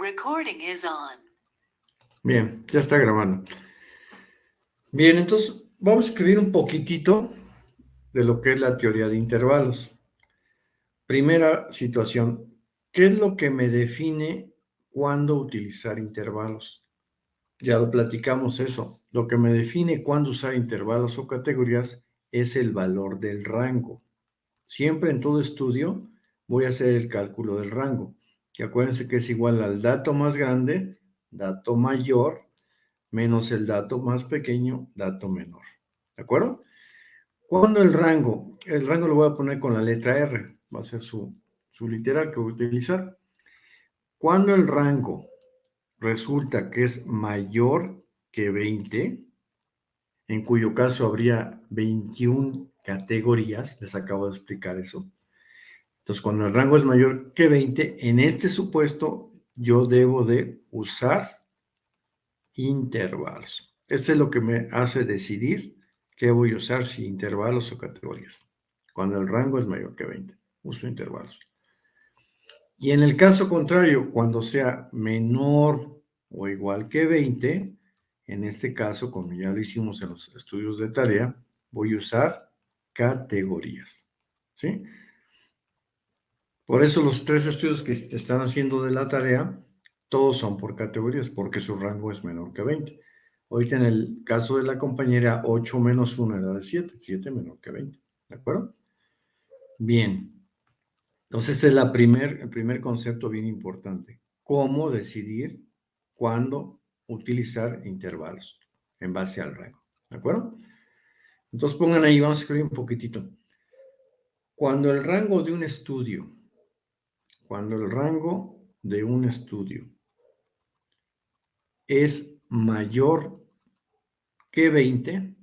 Recording is on. Bien, ya está grabando. Bien, entonces vamos a escribir un poquitito de lo que es la teoría de intervalos. Primera situación, ¿qué es lo que me define cuándo utilizar intervalos? Ya lo platicamos eso. Lo que me define cuándo usar intervalos o categorías es el valor del rango. Siempre en todo estudio voy a hacer el cálculo del rango, que acuérdense que es igual al dato más grande, dato mayor, menos el dato más pequeño, dato menor. ¿De acuerdo? Cuando el rango lo voy a poner con la letra R, va a ser su literal que voy a utilizar. Cuando el rango resulta que es mayor que 20, en cuyo caso habría 21 categorías, les acabo de explicar eso. Entonces, cuando el rango es mayor que 20, en este supuesto yo debo de usar intervalos. Eso es lo que me hace decidir qué voy a usar, si intervalos o categorías. Cuando el rango es mayor que 20, uso intervalos. Y en el caso contrario, cuando sea menor o igual que 20, en este caso, como ya lo hicimos en los estudios de tarea, voy a usar categorías. ¿Sí? Por eso los 3 estudios que están haciendo de la tarea, todos son por categorías, porque su rango es menor que 20. Ahorita en el caso de la compañera, 8 menos 1 era de 7, 7 menor que 20. ¿De acuerdo? Bien. Entonces, es el primer concepto bien importante. Cómo decidir cuándo utilizar intervalos en base al rango. ¿De acuerdo? Entonces, pongan ahí, vamos a escribir un poquitito. Cuando el rango de un estudio es mayor que 20,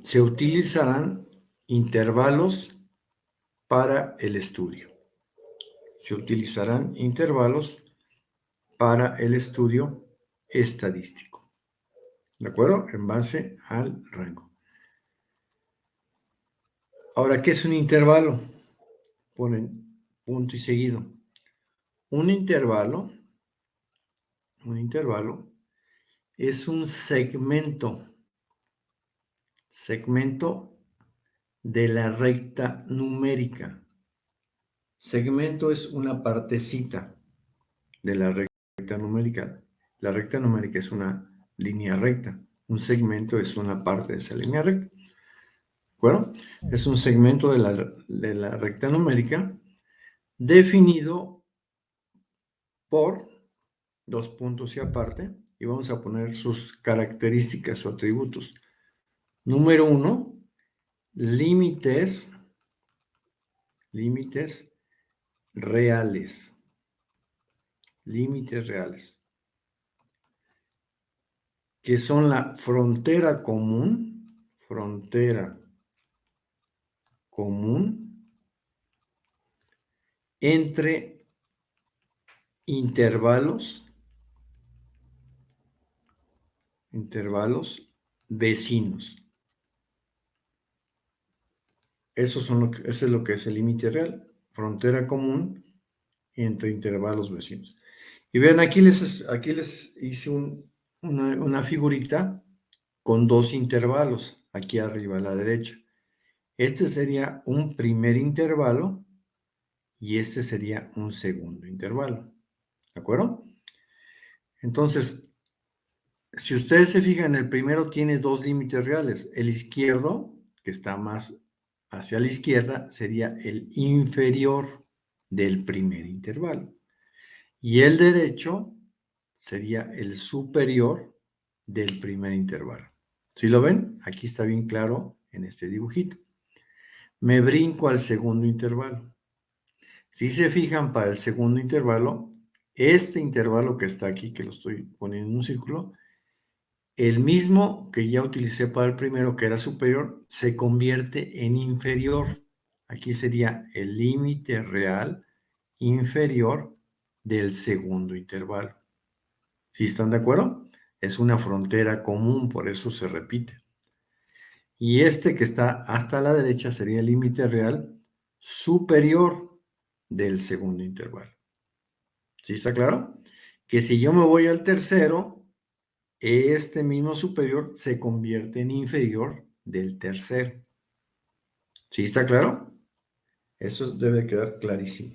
se utilizarán intervalos para el estudio. Se utilizarán intervalos para el estudio estadístico. ¿De acuerdo? En base al rango. Ahora, ¿qué es un intervalo? Ponen punto y seguido. Un intervalo es un segmento de la recta numérica. Segmento es una partecita de la recta numérica. La recta numérica es una línea recta. Un segmento es una parte de esa línea recta. ¿De acuerdo? Es un segmento de la recta numérica definido por dos puntos y aparte, y vamos a poner sus características o atributos. Número 1, límites reales. Límites reales. Que son la frontera común entre intervalos vecinos. Eso es lo que es el límite real, frontera común entre intervalos vecinos. Y vean, aquí les hice una figurita con dos intervalos, aquí arriba a la derecha. Este sería un primer intervalo y este sería un segundo intervalo. ¿De acuerdo? Entonces, si ustedes se fijan, el primero tiene dos límites reales. El izquierdo, que está más hacia la izquierda, sería el inferior del primer intervalo. Y el derecho sería el superior del primer intervalo. ¿Sí lo ven? Aquí está bien claro en este dibujito. Me brinco al segundo intervalo. Si se fijan, para el segundo intervalo, este intervalo que está aquí, que lo estoy poniendo en un círculo, el mismo que ya utilicé para el primero, que era superior, se convierte en inferior. Aquí sería el límite real inferior del segundo intervalo. ¿Sí están de acuerdo? Es una frontera común, por eso se repite. Y este que está hasta la derecha sería el límite real superior del segundo intervalo. ¿Sí está claro? Que si yo me voy al tercero, este mismo superior se convierte en inferior del tercero. ¿Sí está claro? Eso debe quedar clarísimo.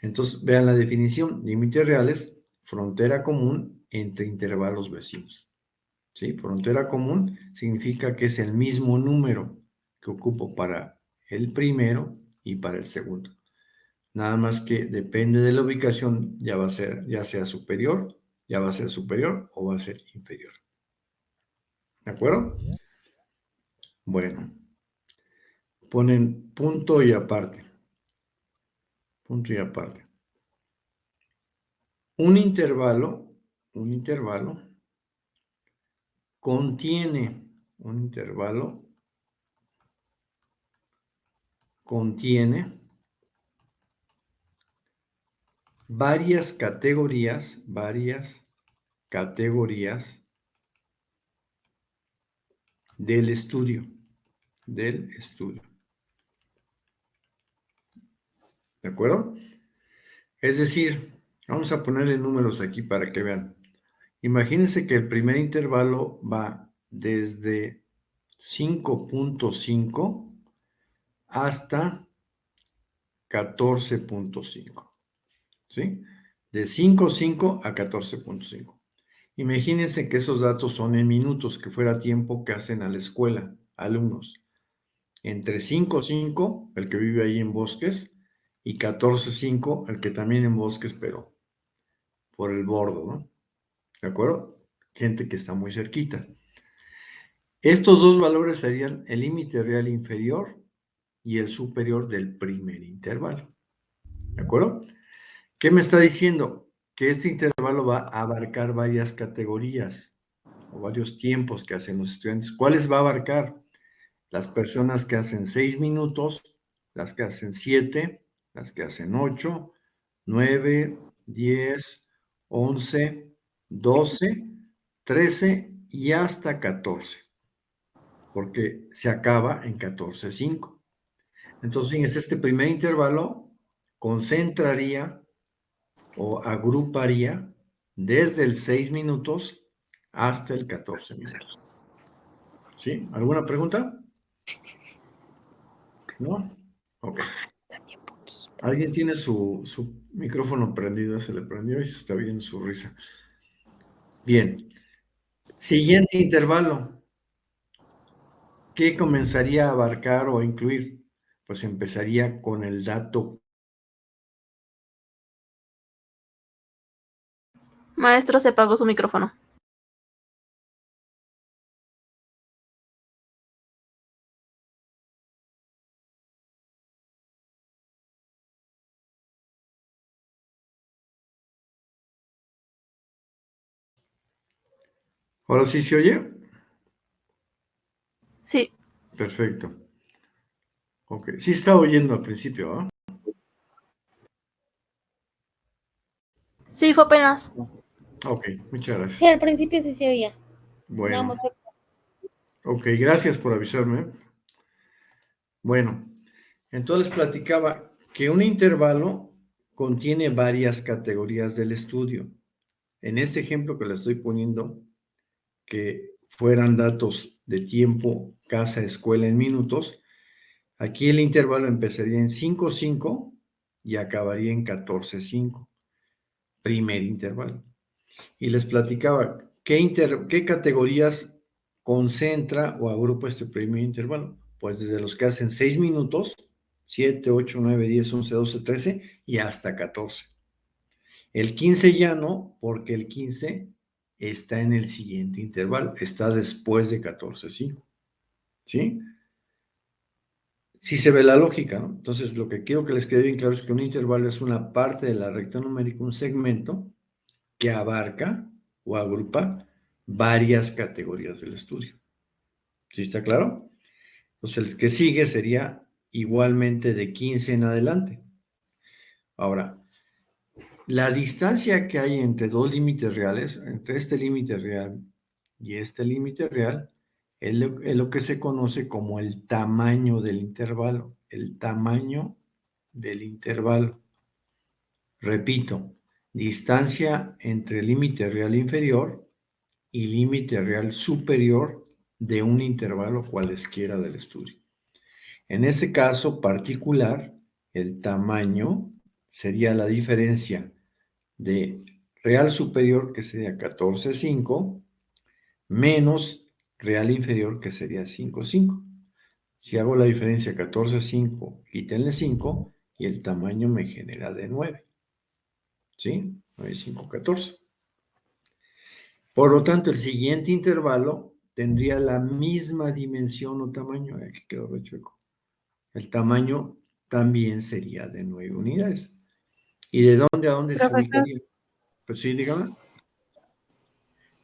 Entonces, vean la definición. Límites reales, frontera común entre intervalos vecinos. ¿Sí? Frontera común significa que es el mismo número que ocupo para el primero y para el segundo. Nada más que depende de la ubicación, ya va a ser, ya sea superior, ya va a ser superior o va a ser inferior. ¿De acuerdo? Bueno, ponen punto y aparte. Punto y aparte. Un intervalo contiene, varias categorías del estudio. ¿De acuerdo? Es decir, vamos a ponerle números aquí para que vean. Imagínense que el primer intervalo va desde 5.5 hasta 14.5, ¿sí? De 5.5 a 14.5. Imagínense que esos datos son en minutos, que fuera tiempo que hacen a la escuela, alumnos. Entre 5.5, el que vive ahí en Bosques, y 14.5, el que también en Bosques, pero por el bordo, ¿no? ¿De acuerdo? Gente que está muy cerquita. Estos dos valores serían el límite real inferior y el superior del primer intervalo. ¿De acuerdo? ¿Qué me está diciendo? Que este intervalo va a abarcar varias categorías o varios tiempos que hacen los estudiantes. ¿Cuáles va a abarcar? Las personas que hacen 6 minutos, las que hacen 7, las que hacen 8, 9, 10, 11, 12, 13 y hasta 14, porque se acaba en 14.5. Entonces, fíjense, este primer intervalo concentraría o agruparía desde el 6 minutos hasta el 14 minutos. ¿Sí? ¿Alguna pregunta? ¿No? Ok. Alguien tiene su micrófono prendido, se le prendió y se está viendo su risa. Bien. Siguiente intervalo. ¿Qué comenzaría a abarcar o a incluir? Pues empezaría con el dato. Maestro, se apagó su micrófono. ¿Ahora sí se oye? Sí. Perfecto. Ok. Sí estaba oyendo al principio, ¿ah? Sí, fue apenas. Ok, muchas Sí, gracias. al principio sí se oía. Nada Bueno, más. ok, gracias por avisarme. Bueno, entonces platicaba que un intervalo contiene varias categorías del estudio. En este ejemplo que le estoy poniendo, que fueran datos de tiempo, casa, escuela en minutos, aquí el intervalo empezaría en 5.5 y acabaría en 14.5, primer intervalo. Y les platicaba qué categorías concentra o agrupa este primer intervalo. Pues desde los que hacen 6 minutos, 7, 8, 9, 10, 11, 12, 13 y hasta 14. El 15 ya no, porque el 15 está en el siguiente intervalo, está después de 14.5. ¿Sí? Sí se ve la lógica, ¿no? Entonces, lo que quiero que les quede bien claro es que un intervalo es una parte de la recta numérica, un segmento que abarca o agrupa varias categorías del estudio. ¿Sí está claro? Entonces, el que sigue sería igualmente de 15 en adelante. Ahora, la distancia que hay entre dos límites reales, entre este límite real y este límite real, es lo que se conoce como el tamaño del intervalo. El tamaño del intervalo. Repito, distancia entre límite real inferior y límite real superior de un intervalo cualesquiera del estudio. En ese caso particular, el tamaño sería la diferencia de real superior, que sería 14,5, menos real inferior, que sería 5,5. Si hago la diferencia 14,5, quítenle 5 y el tamaño me genera de 9. ¿Sí? 9, 5, 14. Por lo tanto, el siguiente intervalo tendría la misma dimensión o tamaño. Aquí quedó rechueco. El tamaño también sería de 9 unidades. ¿Y de dónde a dónde se Profesor, ubicaría? Pues sí, dígame.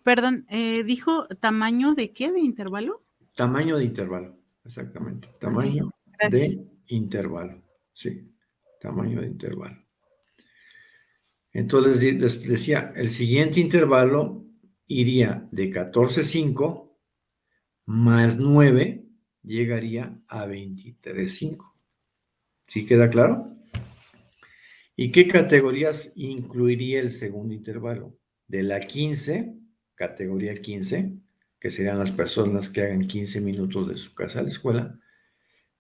perdón, ¿dijo tamaño de qué? ¿De intervalo? Tamaño de intervalo, exactamente. Ok, Tamaño gracias. de intervalo. Sí, tamaño de intervalo. Entonces les decía, el siguiente intervalo iría de 14,5 más 9, llegaría a 23,5. ¿Sí queda claro? ¿Y qué categorías incluiría el segundo intervalo? De la 15, categoría 15, que serían las personas que hagan 15 minutos de su casa a la escuela,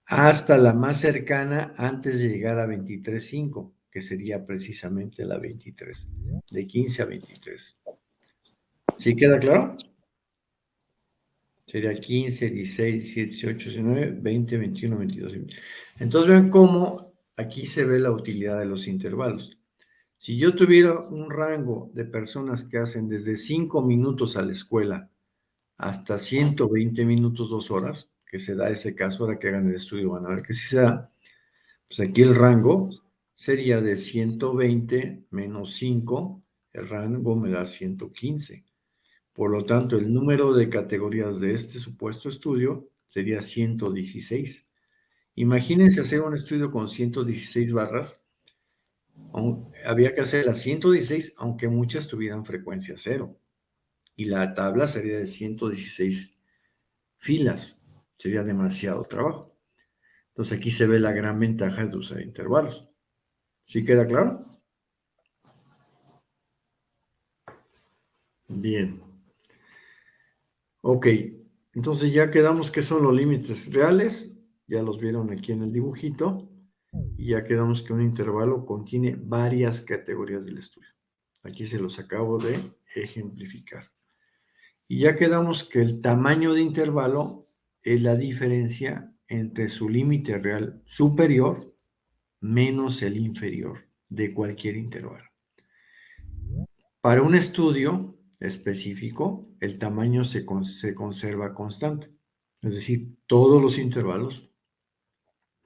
hasta la más cercana antes de llegar a 23,5, que sería precisamente la 23, de 15 a 23. ¿Sí queda claro? Sería 15, 16, 17, 18, 19, 20, 21, 22. Entonces vean cómo aquí se ve la utilidad de los intervalos. Si yo tuviera un rango de personas que hacen desde 5 minutos a la escuela hasta 120 minutos, 2 horas, que se da ese caso, ahora que hagan el estudio van a ver que sí se da, pues aquí el rango sería de 120 menos 5, el rango me da 115. Por lo tanto, el número de categorías de este supuesto estudio sería 116. Imagínense hacer un estudio con 116 barras. Había que hacer las 116, aunque muchas tuvieran frecuencia cero. Y la tabla sería de 116 filas. Sería demasiado trabajo. Entonces aquí se ve la gran ventaja de usar intervalos. ¿Sí queda claro? Bien. Ok. Entonces ya quedamos que son los límites reales. Ya los vieron aquí en el dibujito. Y ya quedamos que un intervalo contiene varias categorías del estudio. Aquí se los acabo de ejemplificar. Y ya quedamos que el tamaño de intervalo es la diferencia entre su límite real superior menos el inferior de cualquier intervalo. Para un estudio específico, el tamaño se conserva constante. Es decir, todos los intervalos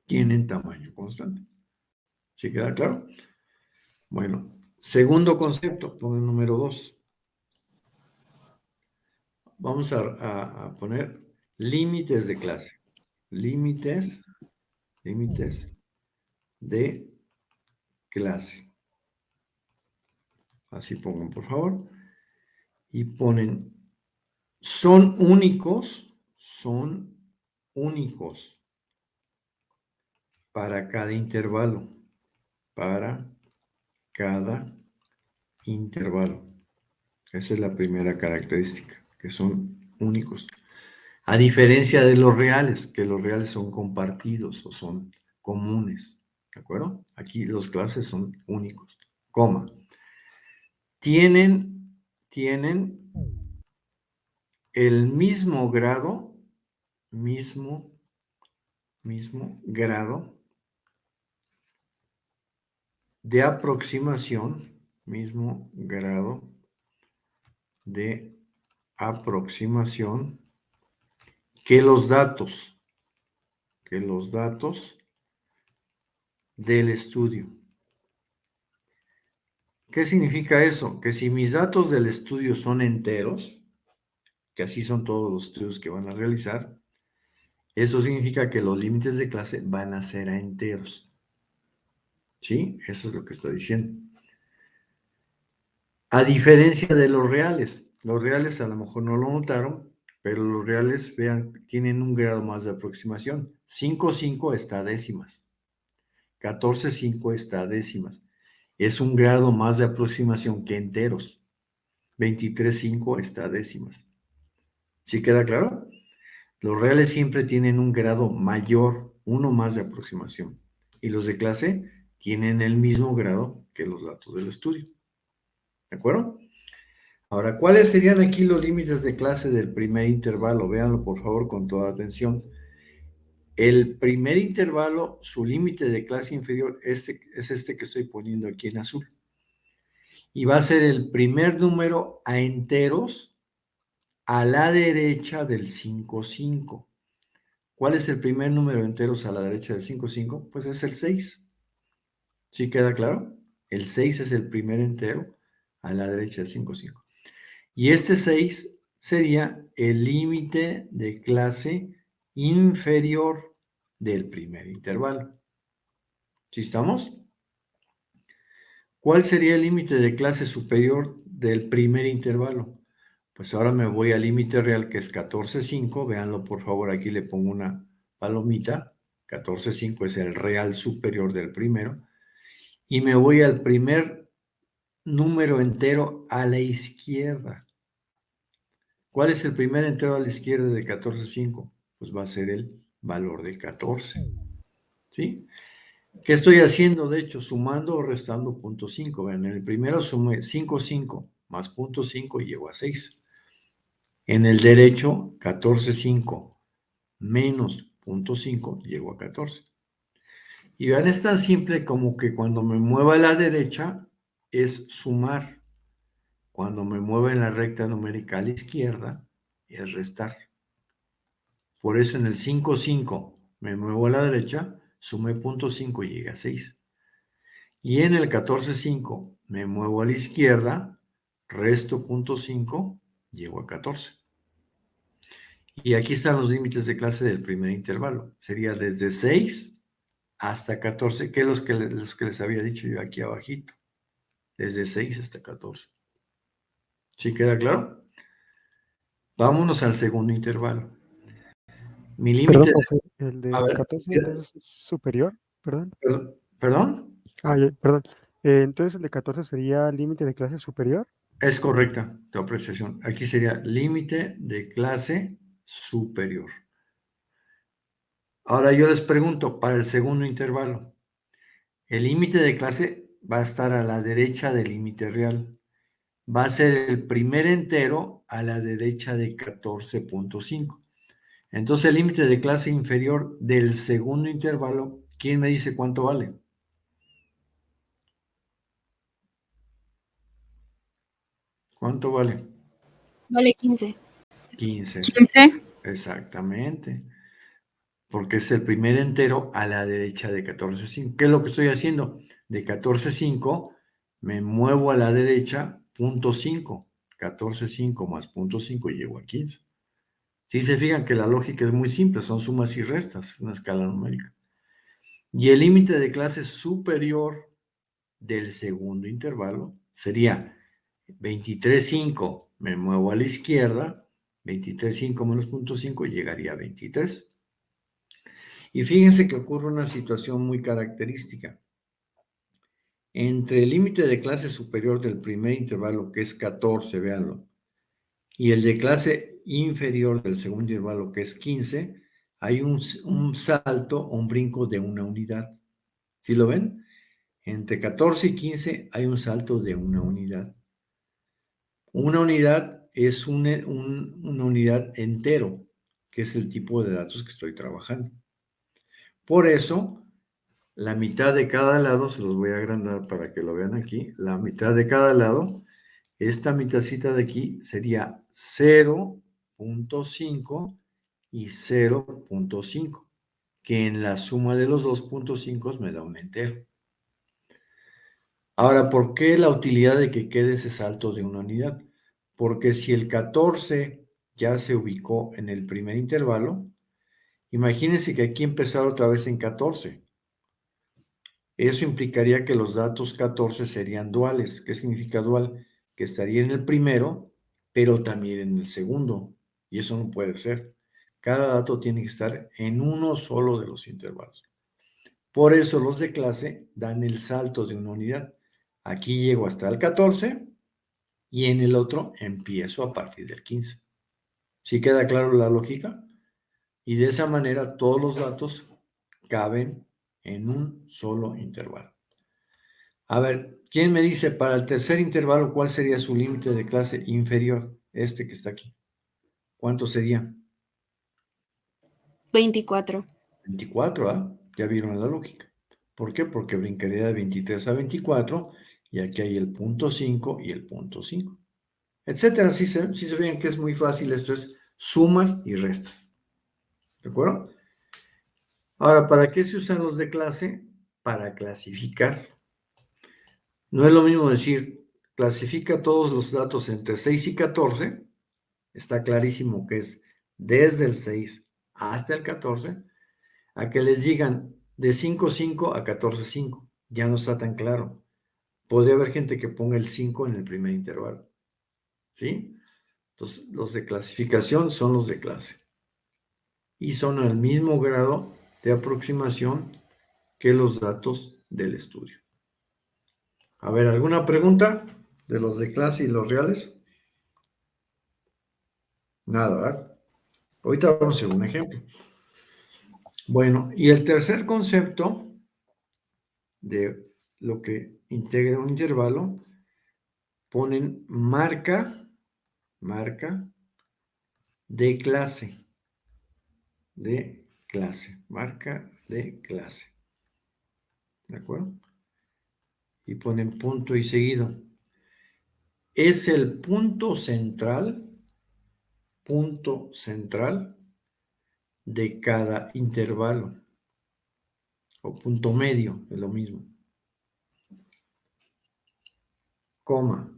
tienen tamaño constante. ¿Sí queda claro? Bueno, segundo concepto, pongo el número 2. Vamos a poner límites de clase. Límites de clase. Así pongan, por favor. Y ponen, son únicos para cada intervalo. Para cada intervalo. Esa es la primera característica, que son únicos. A diferencia de los reales, que los reales son compartidos o son comunes. ¿De acuerdo? Aquí los clases son únicos. Coma. Tienen el mismo grado, mismo grado de aproximación, mismo grado de aproximación que los datos del estudio. ¿Qué significa eso? Que si mis datos del estudio son enteros, que así son todos los estudios que van a realizar, eso significa que los límites de clase van a ser a enteros. ¿Sí? Eso es lo que está diciendo. A diferencia de los reales a lo mejor no lo notaron, pero los reales, vean, tienen un grado más de aproximación. 5,5 está a décimas. 14,5 está a décimas. Es un grado más de aproximación que enteros. 23,5 está a décimas. ¿Sí queda claro? Los reales siempre tienen un grado mayor, uno más de aproximación. Y los de clase tienen el mismo grado que los datos del estudio. ¿De acuerdo? Ahora, ¿cuáles serían aquí los límites de clase del primer intervalo? Véanlo, por favor, con toda atención. El primer intervalo, su límite de clase inferior es este que estoy poniendo aquí en azul. Y va a ser el primer número a enteros a la derecha del 5,5. ¿Cuál es el primer número de enteros a la derecha del 5,5? Pues es el 6. ¿Sí queda claro? El 6 es el primer entero a la derecha del 5,5. Y este 6 sería el límite de clase inferior del primer intervalo. ¿Sí estamos? ¿Cuál sería el límite de clase superior del primer intervalo? Pues ahora me voy al límite real, que es 14,5. Véanlo, por favor, aquí le pongo una palomita. 14,5 es el real superior del primero. Y me voy al primer número entero a la izquierda. ¿Cuál es el primer entero a la izquierda de 14,5? Pues va a ser el valor de 14. ¿Sí? ¿Qué estoy haciendo? De hecho, sumando o restando 0.5. Vean, en el primero sumé 5,5 más 0.5 y llego a 6. En el derecho, 14,5 menos 0.5 llego a 14. Y vean, es tan simple como que cuando me mueva a la derecha es sumar. Cuando me mueva en la recta numérica a la izquierda es restar. Por eso en el 5,5 me muevo a la derecha, sumé 0.5 y llegué a 6. Y en el 14,5 me muevo a la izquierda, resto 0.5, llego a 14. Y aquí están los límites de clase del primer intervalo. Sería desde 6 hasta 14, que es los que les había dicho yo aquí abajito. Desde 6 hasta 14. ¿Sí queda claro? Vámonos al segundo intervalo. Mi Perdón, límite profe, el A de ver, 14 entonces es superior, perdón. ¿Perdón? Perdón. Entonces el de 14 sería límite de clase superior. Es correcta tu apreciación. Aquí sería límite de clase superior. Ahora yo les pregunto, para el segundo intervalo, el límite de clase va a estar a la derecha del límite real. Va a ser el primer entero a la derecha de 14,5. Entonces el límite de clase inferior del segundo intervalo, ¿quién me dice cuánto vale? ¿Cuánto vale? Vale 15. 15. 15. Exactamente. Porque es el primer entero a la derecha de 14,5. ¿Qué es lo que estoy haciendo? De 14,5 me muevo a la derecha 0.5. 14,5 más 0.5 y llego a 15. Si se fijan que la lógica es muy simple, son sumas y restas, una escala numérica. Y el límite de clase superior del segundo intervalo sería 23,5, me muevo a la izquierda, 23,5 menos 0.5 llegaría a 23. Y fíjense que ocurre una situación muy característica. Entre el límite de clase superior del primer intervalo, que es 14, véanlo, y el de clase inferior del segundo intervalo, que es 15, hay un salto, un brinco de una unidad. ¿Sí lo ven? Entre 14 y 15 hay un salto de una unidad. Una unidad es una unidad entero, que es el tipo de datos que estoy trabajando. Por eso, la mitad de cada lado, se los voy a agrandar para que lo vean aquí, la mitad de cada lado, esta mitadcita de aquí sería 0.5 y 0.5, que en la suma de los 2.5 me da un entero. Ahora, ¿por qué la utilidad de que quede ese salto de una unidad? Porque si el 14 ya se ubicó en el primer intervalo, imagínense que aquí empezar otra vez en 14. Eso implicaría que los datos 14 serían duales. ¿Qué significa dual? Que estaría en el primero, pero también en el segundo. Y eso no puede ser. Cada dato tiene que estar en uno solo de los intervalos. Por eso los de clase dan el salto de una unidad. Aquí llego hasta el 14 y en el otro empiezo a partir del 15. ¿Sí queda claro la lógica? Y de esa manera todos los datos caben en un solo intervalo. A ver, ¿quién me dice para el tercer intervalo cuál sería su límite de clase inferior? Este que está aquí. ¿Cuánto sería? 24. 24, ¿ah? Ya vieron la lógica. ¿Por qué? Porque brincaría de 23 a 24 y aquí hay el punto 5 y el punto 5. Etcétera. Si se ven que es muy fácil, esto es sumas y restas. ¿De acuerdo? Ahora, ¿para qué se usan los de clase? Para clasificar. No es lo mismo decir, clasifica todos los datos entre 6 y 14. Está clarísimo que es desde el 6 hasta el 14, a que les digan de 5.5 a 14.5. Ya no está tan claro. Podría haber gente que ponga el 5 en el primer intervalo. ¿Sí? Entonces, los de clasificación son los de clase. Y son al mismo grado de aproximación que los datos del estudio. A ver, ¿alguna pregunta de los de clase y los reales? Nada, ¿verdad? Ahorita vamos a hacer un ejemplo. Bueno, y el tercer concepto de lo que integra un intervalo, ponen marca de clase, marca de clase. ¿De acuerdo? Y ponen punto y seguido. Es el punto central de cada intervalo. O punto medio, es lo mismo. Coma.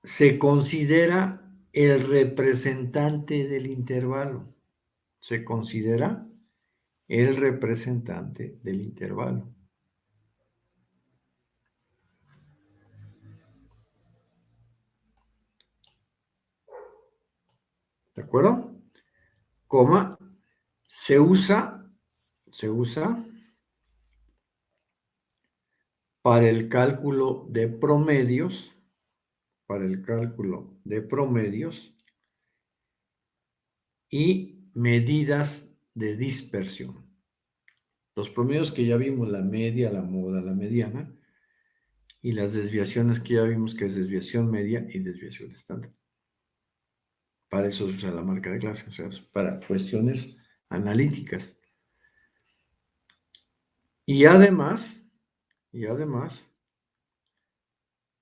Se considera el representante del intervalo. Se considera el representante del intervalo. ¿De acuerdo? Coma, se usa para el cálculo de promedios, y medidas de dispersión. Los promedios que ya vimos, la media, la moda, la mediana, y las desviaciones que ya vimos que es desviación media y desviación estándar. Para eso se usa la marca de clase, o sea, para cuestiones analíticas. Y además,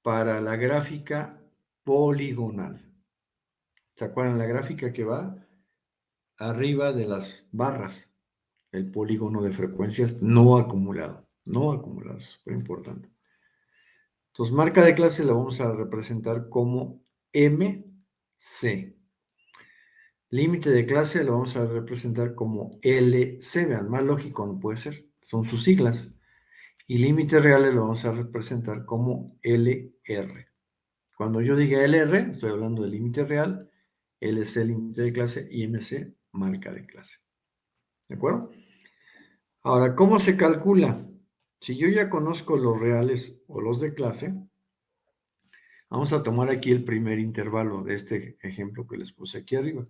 para la gráfica poligonal. ¿Se acuerdan la gráfica que va arriba de las barras? El polígono de frecuencias no acumulado, súper importante. Entonces, marca de clase la vamos a representar como MC. Límite de clase lo vamos a representar como LC. Vean, más lógico no puede ser. Son sus siglas. Y límites reales lo vamos a representar como LR. Cuando yo diga LR, estoy hablando de límite real, LC límite de clase y MC marca de clase. ¿De acuerdo? Ahora, ¿cómo se calcula? Si yo ya conozco los reales o los de clase, vamos a tomar aquí el primer intervalo de este ejemplo que les puse aquí arriba.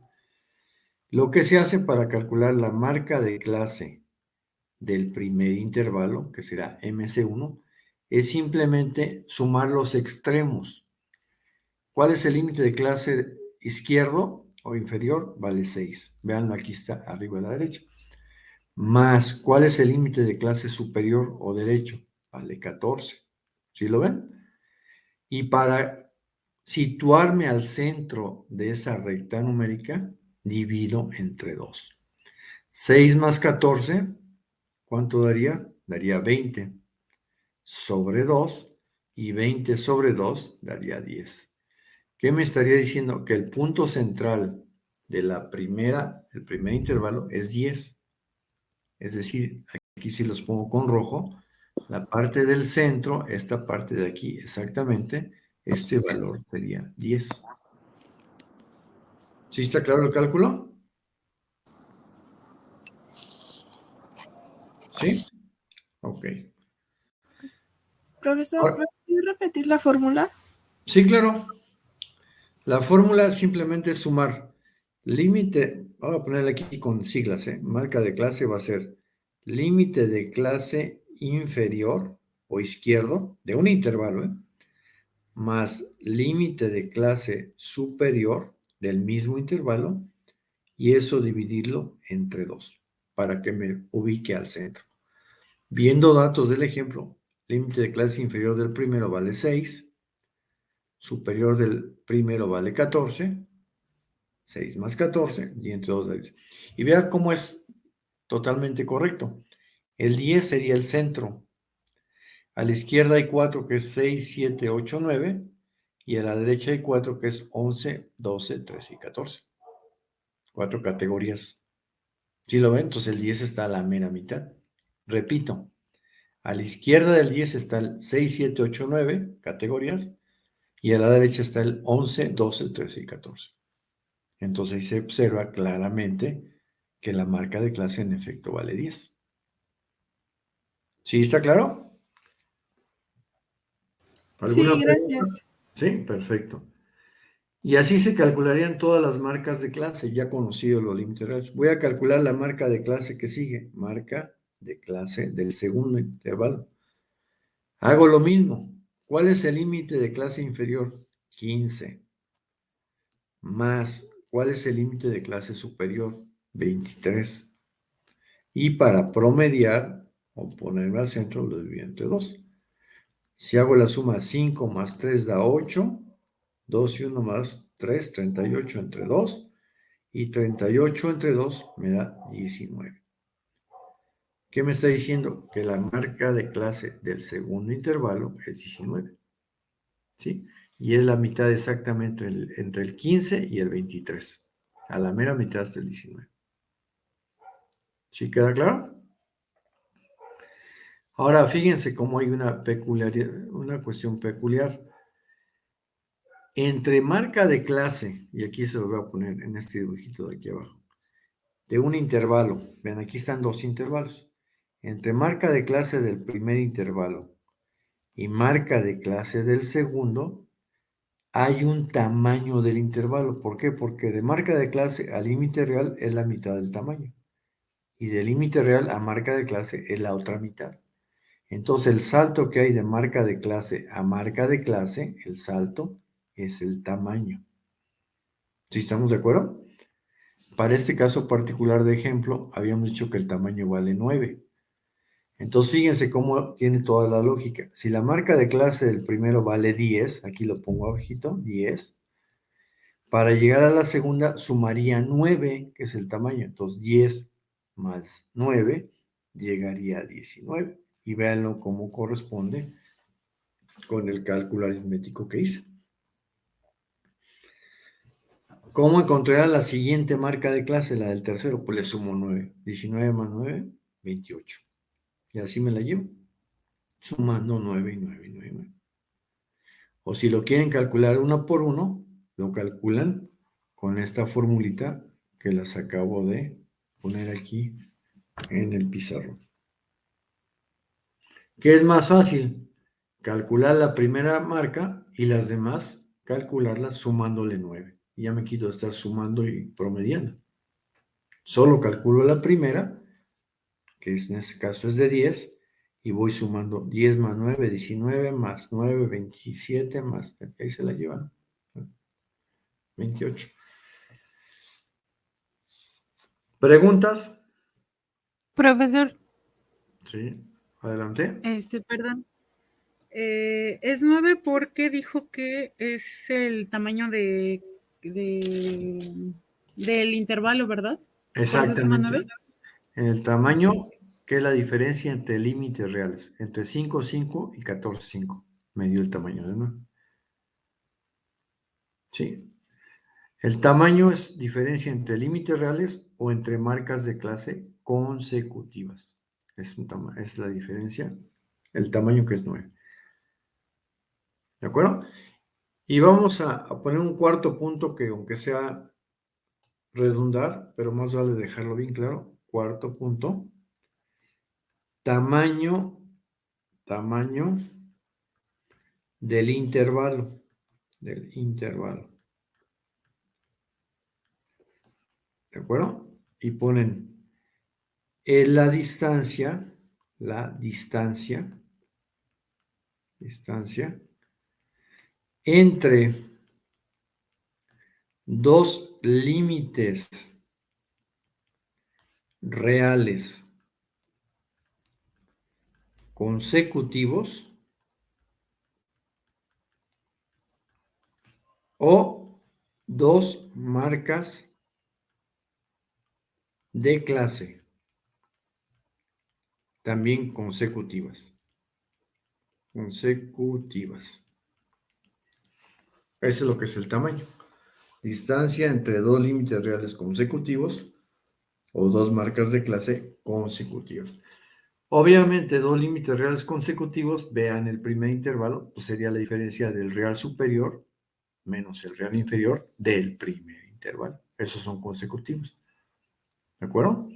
Lo que se hace para calcular la marca de clase del primer intervalo, que será MC1, es simplemente sumar los extremos. ¿Cuál es el límite de clase izquierdo o inferior? Vale 6. Veanlo, aquí está arriba a la derecha. Más, ¿cuál es el límite de clase superior o derecho? Vale 14. ¿Sí lo ven? Y para situarme al centro de esa recta numérica, divido entre 2. 6 más 14, ¿cuánto daría? Daría 20 sobre 2, y 20 sobre 2 daría 10. ¿Qué me estaría diciendo? Que el punto central de el primer intervalo es 10. Es decir, aquí si los pongo con rojo, la parte del centro, esta parte de aquí, exactamente, este valor sería 10. ¿Sí está claro el cálculo? ¿Sí? Ok. Profesor, ¿me puede repetir la fórmula? Sí, claro. La fórmula simplemente es sumar límite, vamos a ponerle aquí con siglas, marca de clase va a ser límite de clase inferior o izquierdo de un intervalo, más límite de clase superior del mismo intervalo y eso dividirlo entre 2 para que me ubique al centro. Viendo datos del ejemplo, límite de clase inferior del primero vale 6, superior del primero vale 14, 6 más 14 y entre 2 de 10. Y vea cómo es totalmente correcto. El 10 sería el centro. A la izquierda hay 4 que es 6, 7, 8, 9 y a la derecha hay 4 que es 11, 12, 13 y 14. 4 categorías. ¿Sí lo ven? Entonces el 10 está a la mera mitad. Repito, a la izquierda del 10 está el 6, 7, 8, 9 categorías y a la derecha está el 11, 12, 13 y 14. Entonces ahí se observa claramente que la marca de clase en efecto vale 10. ¿Sí está claro? ¿Alguna Sí, pregunta? gracias. Sí, perfecto. Y así se calcularían todas las marcas de clase, ya conocido los límites reales. Voy a calcular la marca de clase que sigue, marca de clase del segundo intervalo. Hago lo mismo. ¿Cuál es el límite de clase inferior? 15. Más, ¿cuál es el límite de clase superior? 23. Y para promediar o ponerme al centro, lo divido entre 2. Si hago la suma 5 más 3 da 8, 2 y 1 más 3, 38 entre 2, y 38 entre 2 me da 19. ¿Qué me está diciendo? Que la marca de clase del segundo intervalo es 19. ¿Sí? Y es la mitad exactamente entre el 15 y el 23. A la mera mitad hasta el 19. ¿Sí queda claro? Ahora, fíjense cómo hay una peculiaridad, una cuestión peculiar. Entre marca de clase, y aquí se lo voy a poner en este dibujito de aquí abajo, de un intervalo, ven, aquí están dos intervalos. Entre marca de clase del primer intervalo y marca de clase del segundo, hay un tamaño del intervalo. ¿Por qué? Porque de marca de clase a límite real es la mitad del tamaño. Y de límite real a marca de clase es la otra mitad. Entonces, el salto que hay de marca de clase a marca de clase, el salto es el tamaño. ¿Sí estamos de acuerdo? Para este caso particular de ejemplo, habíamos dicho que el tamaño vale 9. Entonces, fíjense cómo tiene toda la lógica. Si la marca de clase del primero vale 10, aquí lo pongo abajito, 10, para llegar a la segunda sumaría 9, que es el tamaño. Entonces, 10 más 9 llegaría a 19. Y véanlo cómo corresponde con el cálculo aritmético que hice. ¿Cómo encontrar la siguiente marca de clase, la del tercero? Pues le sumo 9. 19 más 9, 28. Y así me la llevo, sumando 9 y 9 y 9 y 9. O si lo quieren calcular uno por uno, lo calculan con esta formulita que las acabo de poner aquí en el pizarrón. ¿Qué es más fácil? Calcular la primera marca y las demás calcularlas sumándole 9. Y ya me quito de estar sumando y promediando. Solo calculo la primera, que en este caso es de 10, y voy sumando 10 más 9, 19, más 9, 27, más, ahí se la llevan, 28. ¿Preguntas? Profesor, Sí, adelante. perdón. Es 9 porque dijo que es el tamaño del intervalo, ¿verdad? ¿Por eso suma 9? Exactamente. En el tamaño, ¿qué es la diferencia entre límites reales? Entre 5, 5 y 14, 5. Me dio el tamaño de 9. Sí. El tamaño es diferencia entre límites reales o entre marcas de clase consecutivas. Es la diferencia, el tamaño que es 9. ¿De acuerdo? Y vamos a poner un cuarto punto que aunque sea redundar, pero más vale dejarlo bien claro. Cuarto punto. tamaño del intervalo. ¿De acuerdo? Y ponen la distancia entre dos límites reales consecutivos o dos marcas de clase también consecutivas. Eso es lo que es el tamaño. Distancia entre dos límites reales consecutivos o dos marcas de clase consecutivas. Obviamente, dos límites reales consecutivos, vean el primer intervalo, pues sería la diferencia del real superior menos el real inferior del primer intervalo. Esos son consecutivos. ¿De acuerdo?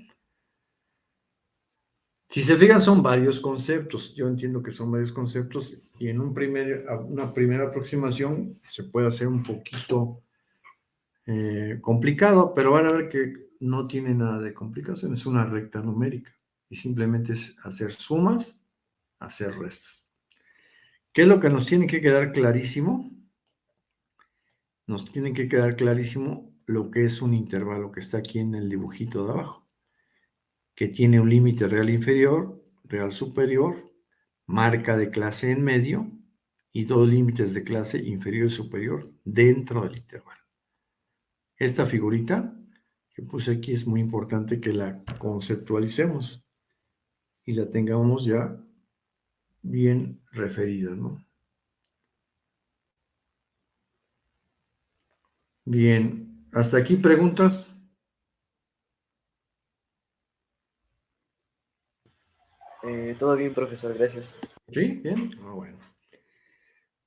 Si se fijan, son varios conceptos. Yo entiendo que son varios conceptos y en una primera aproximación se puede hacer un poquito complicado, pero van a ver que no tiene nada de complicación. Es una recta numérica y simplemente es hacer sumas, hacer restas. ¿Qué es lo que nos tiene que quedar clarísimo? Nos tiene que quedar clarísimo lo que es un intervalo que está aquí en el dibujito de abajo, que tiene un límite real inferior, real superior, marca de clase en medio y dos límites de clase inferior y superior dentro del intervalo. Esta figurita que puse aquí es muy importante que la conceptualicemos y la tengamos ya bien referida, ¿no? Bien, ¿hasta aquí preguntas? Todo bien, profesor, gracias. ¿Sí? ¿Bien? Bueno.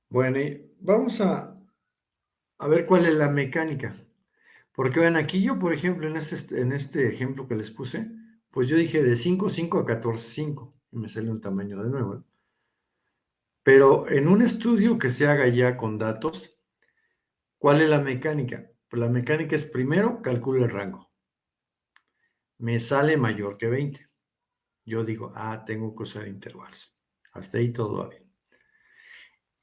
Bueno, y vamos a ver cuál es la mecánica. Porque ven, aquí yo, por ejemplo, en este ejemplo que les puse, pues yo dije de 5,5 a 14,5 y me salió un tamaño de nuevo, ¿no? Pero en un estudio que se haga ya con datos, ¿cuál es la mecánica? Pues la mecánica es primero, calculo el rango. Me sale mayor que 20. Yo digo, tengo que usar intervalos. Hasta ahí todo va bien.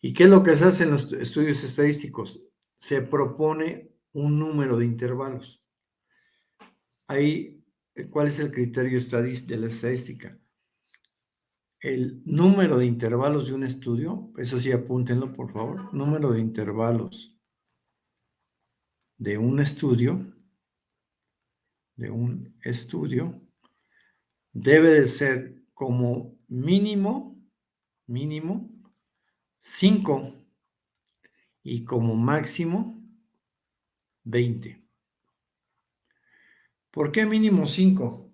¿Y qué es lo que se hace en los estudios estadísticos? Se propone un número de intervalos. Ahí, ¿cuál es el criterio de la estadística? El número de intervalos de un estudio, eso sí, apúntenlo, por favor. Número de intervalos de un estudio debe de ser como mínimo 5 y como máximo 20. ¿Por qué mínimo 5?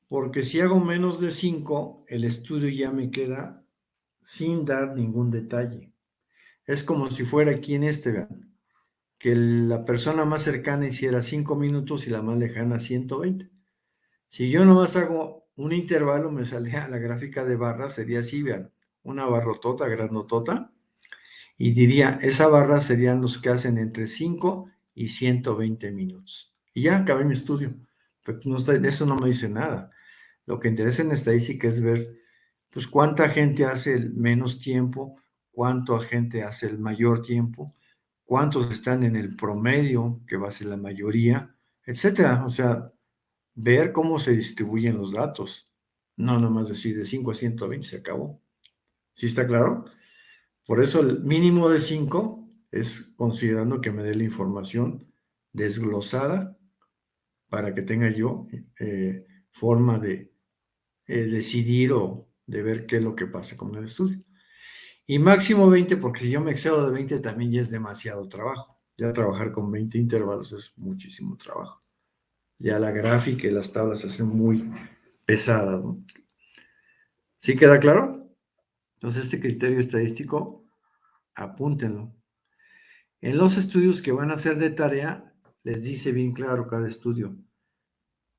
Porque si hago menos de 5, el estudio ya me queda sin dar ningún detalle. Es como si fuera aquí en vean, que la persona más cercana hiciera 5 minutos y la más lejana 120. Si yo nomás hago un intervalo, me salía la gráfica de barras, sería así, vean, una barrotota, grandotota, y diría, esa barra serían los que hacen entre 5 y 120 minutos. Y ya acabé mi estudio. Pero eso no me dice nada. Lo que interesa en estadística es ver, pues, cuánta gente hace el menos tiempo, cuánta gente hace el mayor tiempo, cuántos están en el promedio, que va a ser la mayoría, etcétera. O sea, ver cómo se distribuyen los datos. No nomás decir de 5 a 120 se acabó. ¿Sí está claro? Por eso el mínimo de 5 es considerando que me dé la información desglosada para que tenga yo forma de decidir o de ver qué es lo que pasa con el estudio. Y máximo 20, porque si yo me excedo de 20 también ya es demasiado trabajo. Ya trabajar con 20 intervalos es muchísimo trabajo. Ya la gráfica y las tablas se hacen muy pesadas, ¿no? ¿Sí queda claro? Entonces este criterio estadístico, apúntenlo. En los estudios que van a hacer de tarea, les dice bien claro cada estudio,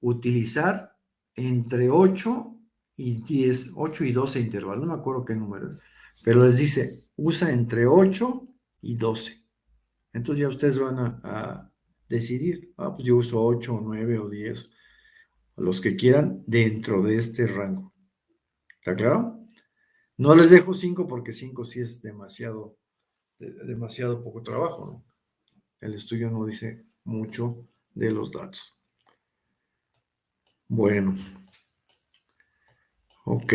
utilizar entre 8 y 10, 8 y 12 intervalos, no me acuerdo qué número es, pero les dice, usa entre 8 y 12. Entonces ya ustedes van a decidir, pues yo uso 8 o 9 o 10, los que quieran dentro de este rango. ¿Está claro? No les dejo 5 porque 5 sí es demasiado poco trabajo, ¿no? El estudio no dice mucho de los datos. Bueno. Ok.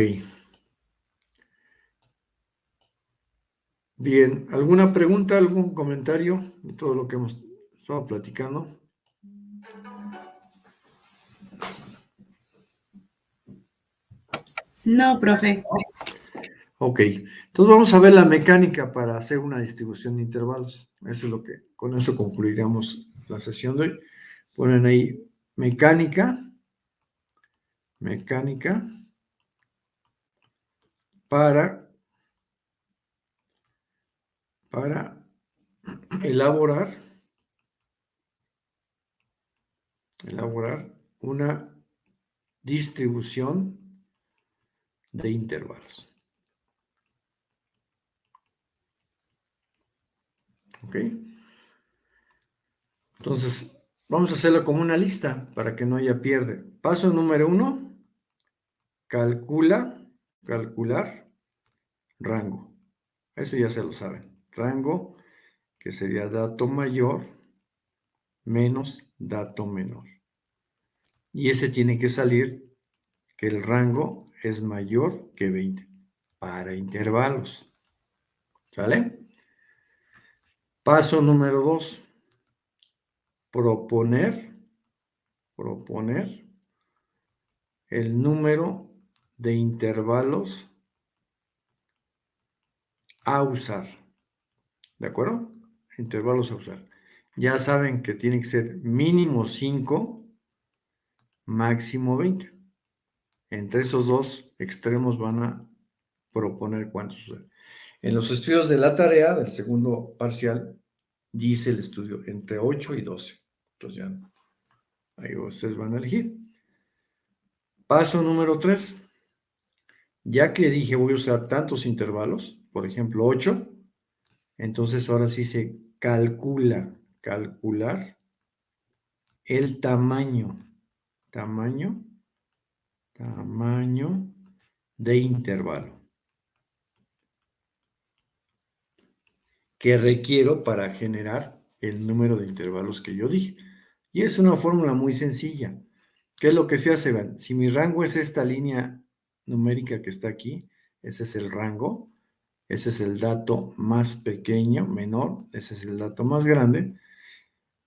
Bien, ¿alguna pregunta, algún comentario de todo lo que hemos estado platicando? No, profe. Ok, entonces vamos a ver la mecánica para hacer una distribución de intervalos. Eso es lo que, con eso concluiríamos la sesión de hoy. Ponen ahí mecánica para elaborar una distribución de intervalos. ¿Ok? Entonces, vamos a hacerlo como una lista para que no haya pierde. Paso número 1, calcular rango. Eso ya se lo saben. Rango, que sería dato mayor menos dato menor. Y ese tiene que salir que el rango es mayor que 20 para intervalos. ¿Sale? Paso número 2. Proponer el número de intervalos a usar. ¿De acuerdo? Intervalos a usar. Ya saben que tiene que ser mínimo 5, máximo 20. Entre esos dos extremos van a proponer cuántos usar. En los estudios de la tarea del segundo parcial, dice el estudio entre 8 y 12. Entonces ya ahí ustedes van a elegir. Paso número 3. Ya que dije voy a usar tantos intervalos, por ejemplo 8, entonces ahora sí se calcular el tamaño de intervalo que requiero para generar el número de intervalos que yo dije. Y es una fórmula muy sencilla. ¿Qué es lo que se hace? Vean, si mi rango es esta línea numérica que está aquí, ese es el rango, ese es el dato más pequeño, menor, ese es el dato más grande,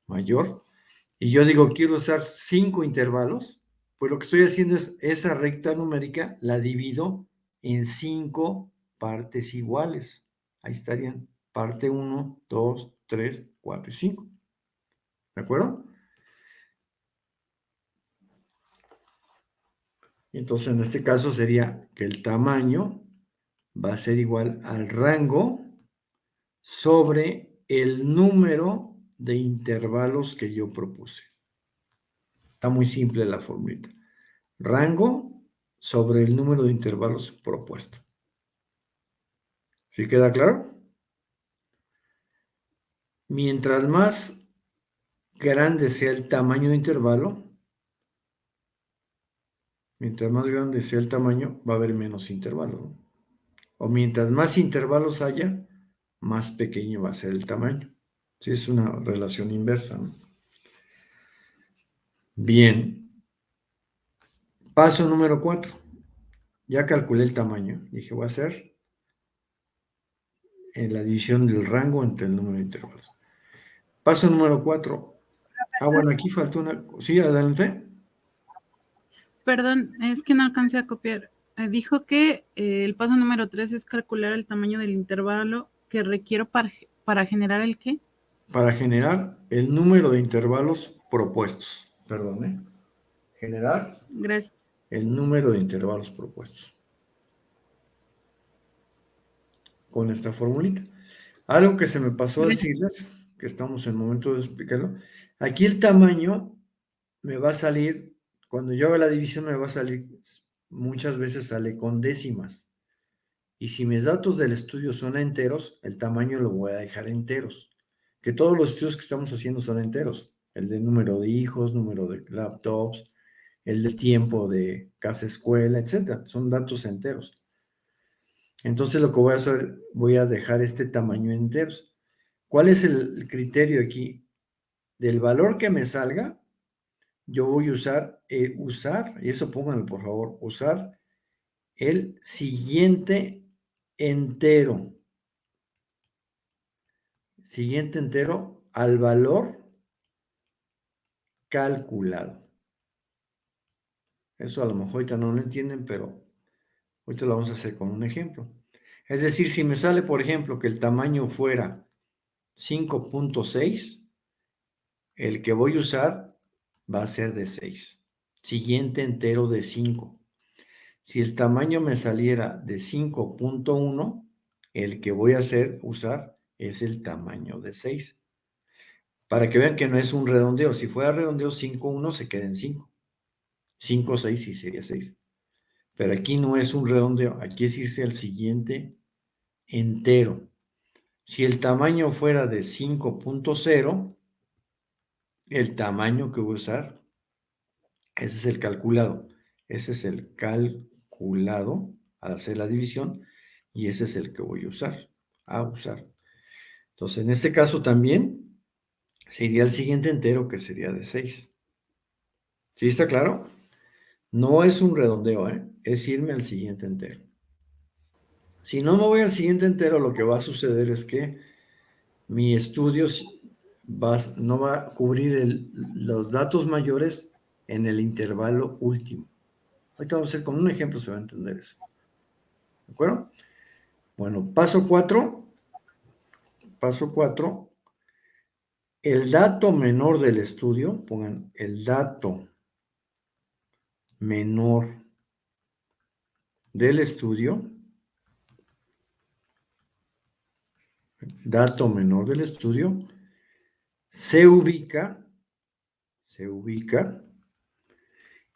mayor, y yo digo, quiero usar 5 intervalos, pues lo que estoy haciendo es esa recta numérica la divido en 5 partes iguales. Ahí estarían parte 1, 2, 3, 4 y 5. ¿De acuerdo? Entonces, en este caso sería que el tamaño va a ser igual al rango sobre el número de intervalos que yo propuse. Está muy simple la formulita. Rango sobre el número de intervalos propuesto. ¿Sí queda claro? Mientras más grande sea el tamaño de intervalo, mientras más grande sea el tamaño, va a haber menos intervalos, ¿no? O mientras más intervalos haya, más pequeño va a ser el tamaño. Sí, es una relación inversa, ¿no? Bien. Paso número 4. Ya calculé el tamaño. Dije, voy a hacer la división del rango entre el número de intervalos. Paso número 4. Bueno, aquí faltó una... Sí, adelante. Perdón, es que no alcancé a copiar. Dijo que el paso número 3 es calcular el tamaño del intervalo que requiero para generar el qué. Para generar el número de intervalos propuestos. Perdón, Generar Gracias. el número de intervalos propuestos. Con esta formulita. Algo que se me pasó a decirles, que estamos en el momento de explicarlo. Aquí el tamaño me va a salir, cuando yo haga la división me va a salir muchas veces sale con décimas. Y si mis datos del estudio son enteros, el tamaño lo voy a dejar enteros. Que todos los estudios que estamos haciendo son enteros. El de número de hijos, número de laptops, el del tiempo de casa escuela, etcétera. Son datos enteros. Entonces lo que voy a hacer, voy a dejar este tamaño enteros. ¿Cuál es el criterio aquí? Del valor que me salga, yo voy a usar, y eso pónganlo por favor, usar el siguiente entero. Siguiente entero al valor calculado. Eso a lo mejor ahorita no lo entienden, pero ahorita lo vamos a hacer con un ejemplo. Es decir, si me sale, por ejemplo, que el tamaño fuera 5.6, el que voy a usar va a ser de 6. Siguiente entero de 5. Si el tamaño me saliera de 5.1, el que voy a usar es el tamaño de 6. Para que vean que no es un redondeo. Si fuera redondeo, 5.1 se queda en 5. 5.6 sí sería 6. Pero aquí no es un redondeo. Aquí es irse al siguiente entero. Si el tamaño fuera de 5.0, el tamaño que voy a usar, ese es el calculado. Ese es el calculado al hacer la división y ese es el que voy a usar. Entonces, en este caso también sería el siguiente entero que sería de 6. ¿Sí está claro? No es un redondeo, es irme al siguiente entero. Si no me voy al siguiente entero, lo que va a suceder es que mi estudio no va a cubrir los datos mayores en el intervalo último. Ahorita vamos a hacer con un ejemplo, se va a entender eso. ¿De acuerdo? Bueno, paso 4. Paso 4. El dato menor del estudio, pongan el dato menor del estudio, se ubica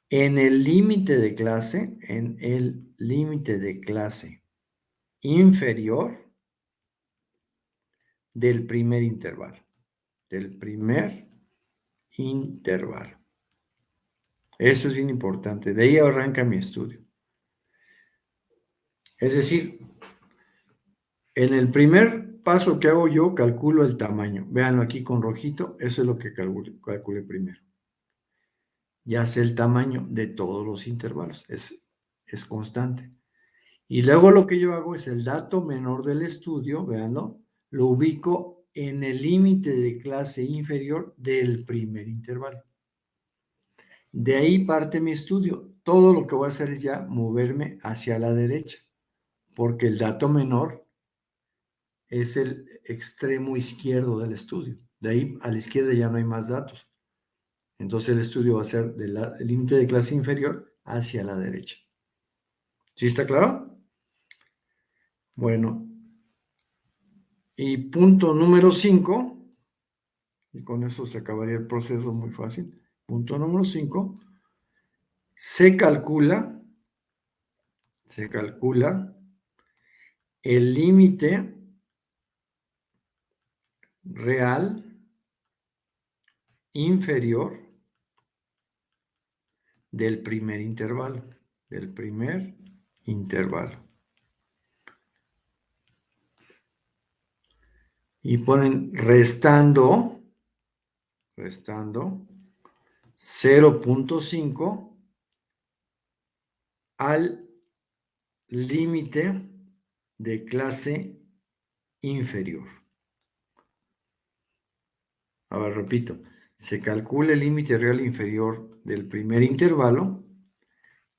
en el límite de clase, inferior del primer intervalo. Eso es bien importante. De ahí arranca mi estudio. Es decir, en el primer paso que hago yo, calculo el tamaño. Véanlo aquí con rojito, eso es lo que calculé primero. Ya sé el tamaño de todos los intervalos, es constante. Y luego lo que yo hago es el dato menor del estudio, véanlo, lo ubico en el límite de clase inferior del primer intervalo. De ahí parte mi estudio. Todo lo que voy a hacer es ya moverme hacia la derecha, porque el dato menor es el extremo izquierdo del estudio. De ahí a la izquierda ya no hay más datos. Entonces el estudio va a ser del límite de clase inferior hacia la derecha. ¿Sí está claro? Bueno. Y punto número 5, y con eso se acabaría el proceso muy fácil. Punto número 5, se calcula el límite real inferior del primer intervalo. Y ponen restando 0.5 al límite de clase inferior. A ver, repito. Se calcula el límite real inferior del primer intervalo,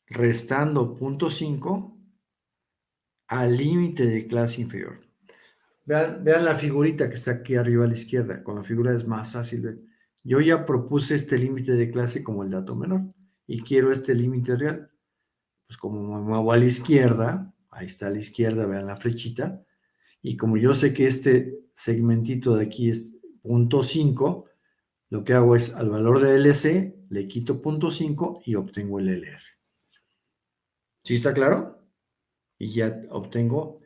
restando 0.5 al límite de clase inferior. Vean la figurita que está aquí arriba a la izquierda. Con la figura es más fácil ver. Yo ya propuse este límite de clase como el dato menor y quiero este límite real. Pues como me muevo a la izquierda, ahí está a la izquierda, vean la flechita, y como yo sé que este segmentito de aquí es 0.5, lo que hago es al valor de LC le quito 0.5 y obtengo el LR. ¿Sí está claro? Y ya obtengo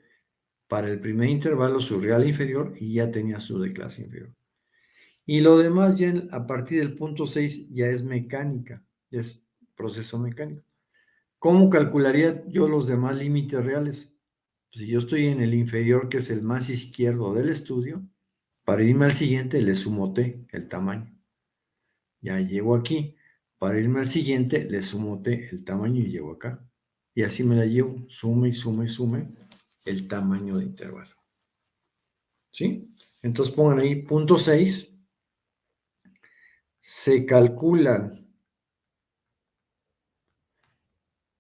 para el primer intervalo su real inferior y ya tenía su de clase inferior. Y lo demás ya a partir del punto 6 ya es mecánica, ya es proceso mecánico. ¿Cómo calcularía yo los demás límites reales? Si yo estoy en el inferior, que es el más izquierdo del estudio, para irme al siguiente le sumo t, el tamaño. Ya llego aquí. Para irme al siguiente le sumo t, el tamaño, y llego acá. Y así me la llevo, sume y sume y sume el tamaño de intervalo. ¿Sí? Entonces pongan ahí punto 6. Se calculan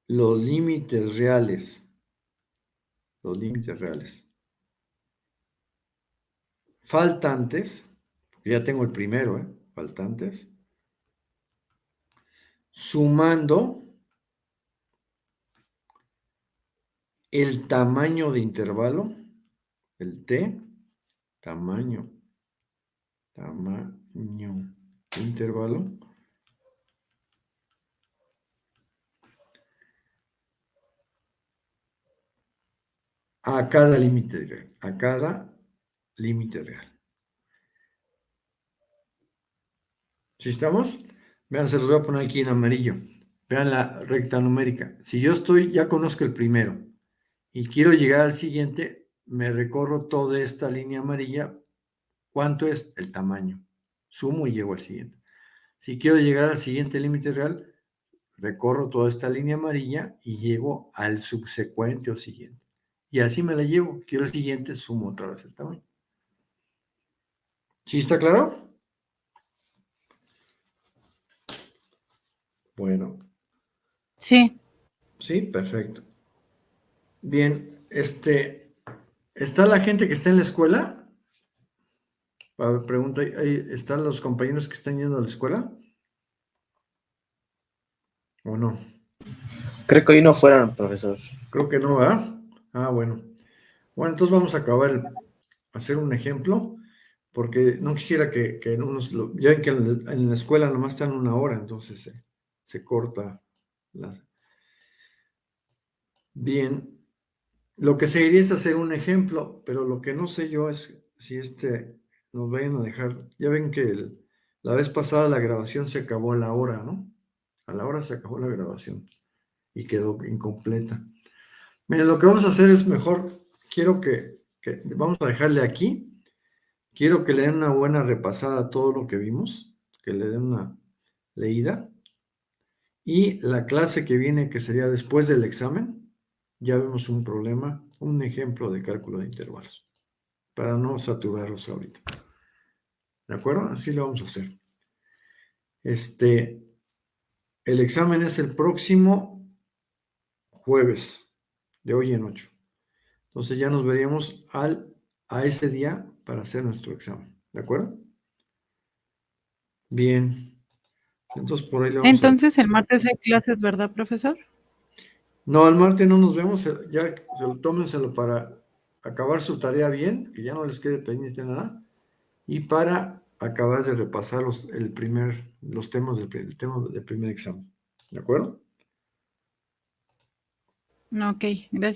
los límites reales. Los límites reales. Faltantes. Ya tengo el primero, faltantes. Sumando el tamaño de intervalo, el t, tamaño de intervalo, a cada límite real, ¿Sí estamos? Vean, se los voy a poner aquí en amarillo. Vean la recta numérica. Si yo ya conozco el primero y quiero llegar al siguiente, me recorro toda esta línea amarilla. ¿Cuánto es? El tamaño. Sumo y llego al siguiente. Si quiero llegar al siguiente límite real, recorro toda esta línea amarilla y llego al subsecuente o siguiente. Y así me la llevo. Quiero el siguiente, sumo otra vez el tamaño. ¿Sí está claro? Bueno. Sí. Sí, perfecto. Bien, ¿está la gente que está en la escuela? A ver, pregunto, ¿están los compañeros que están yendo a la escuela? ¿O no? Creo que hoy no fueron, profesor. Creo que no, ¿verdad? Ah, bueno. Bueno, entonces vamos a hacer un ejemplo, porque no quisiera que ya ven que en la escuela nomás están 1 hora, entonces se corta. Bien, lo que seguiría es hacer un ejemplo, pero lo que no sé yo es si nos vayan a dejar. Ya ven que la vez pasada la grabación se acabó a la hora, ¿no? A la hora se acabó la grabación y quedó incompleta. Miren, lo que vamos a hacer es mejor, quiero que vamos a dejarle aquí. Quiero que le den una buena repasada a todo lo que vimos, que le den una leída. Y la clase que viene, que sería después del examen, ya vemos un problema, un ejemplo de cálculo de intervalos, para no saturarlos ahorita. ¿De acuerdo? Así lo vamos a hacer. El examen es el próximo jueves, de hoy en 8. Entonces ya nos veríamos a ese día para hacer nuestro examen. ¿De acuerdo? Bien. Entonces por ahí le vamos Entonces el martes hay clases, ¿verdad, profesor? No, el martes no nos vemos. Ya tómenselo para acabar su tarea bien, que ya no les quede pendiente nada. Y para acabar de repasar los temas del primer examen. ¿De acuerdo? Ok, gracias.